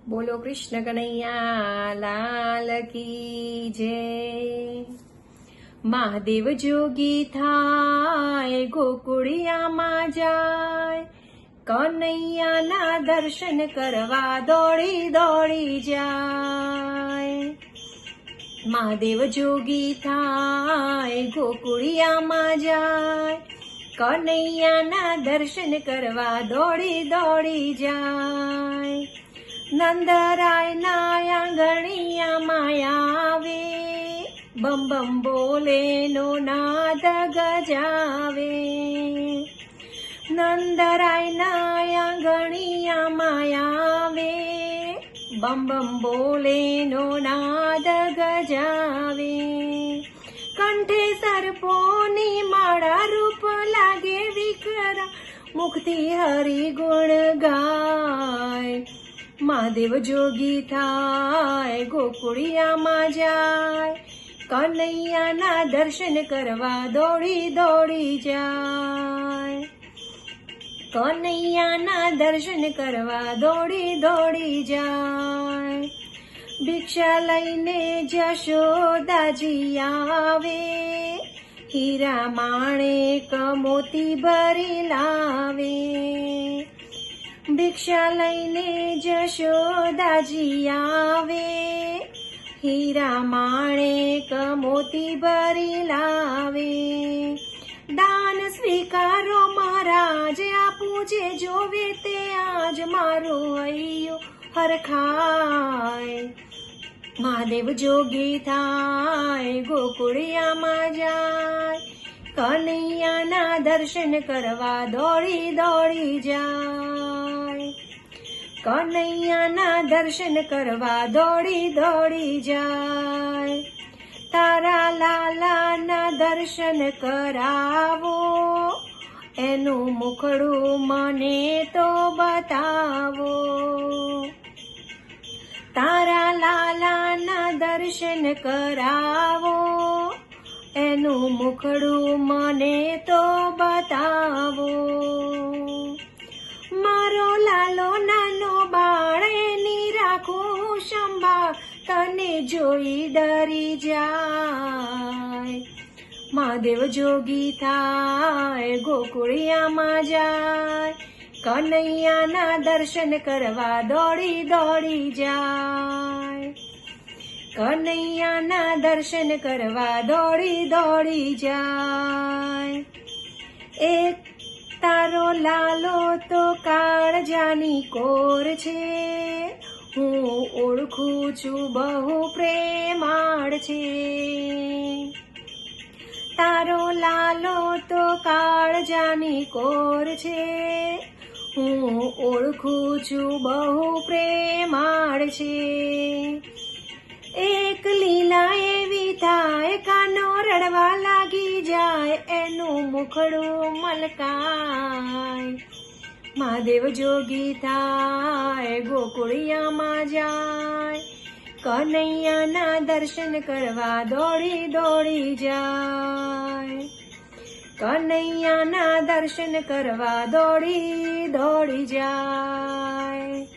બોલો કૃષ્ણ કનૈયા લાલ કી જય। મહાદેવ જોગી થાય ગોકુળિયામાં જાય, કનૈયાના દર્શન કરવા દોડી દોડી જાય। મહાદેવ જોગી થાય ગોકુળિયામાં જાય, કનૈયાના દર્શન કરવા દોડી દોડી જાય। નંદરાયના આંગણિયામાં આવે, બમ બમ બોલે નો નાદ ગજાવે। નંદરાયના આંગણિયામાં આવે, બમ બમ બોલે નો નાદ ગજાવે। કંઠે સર્પોની માળા રૂપ લાગે વિકરા, મુખથી હરિ ગુણ ગાય। મહાદેવ જોગી થાય ગોકુળિયામાં જાય, કનૈયાના દર્શન કરવા દોડી દોડી જાય। કનૈયાના દર્શન કરવા દોડી દોડી જાય। ભિક્ષા લઈને જશોદાજી આવે, હીરા માણેક મોતી ભરી લાવે। ભિક્ષા લઈને જશોદાજી આવે, હીરા માણેક મોતી ભરી લાવે। દાન સ્વીકારો મહારાજ, આપું જે જોવે તે આજ મારો હૈયો હરખાય। મહાદેવ જોગી થાય ગોકુળિયામાં જાય, કનૈયાના દર્શન કરવા દોડી દોડી જાય। કનૈયાના દર્શન કરવા દોડી દોડી જાય। તારા લાલાના દર્શન કરાવો, એનું મુખડું મને તો બતાવો। તારા લાલાના દર્શન કરાવો, એનું મુખડું મને તો બતાવો। મારો લાલો નાનો બાળ, એની રાખું સંભાળ, તને જોઈ ડરી જાય। મહાદેવ જોગી થાય ગોકુળિયામાં જાય, કનૈયાના દર્શન કરવા દોડી દોડી જાય। કનૈયાના દર્શન કરવા દોડી દોડી જાય। એક તારો લાલો તો કાળજાની કોર છે, હું ઓળખું છું બહુ પ્રેમાળ છે। તારો લાલો તો કાળજાની કોર છે, હું ઓળખું છું બહુ પ્રેમાળ છે। એક લીલા એવી થાય, કાનો રડવા લાગી જાય, એનું મુખડું મલકાય। મહાદેવ જોગી થાય ગોકુળિયામાં જાય, કનૈયાના દર્શન કરવા દોડી દોડી જાય। કનૈયાના દર્શન કરવા દોડી દોડી જાય।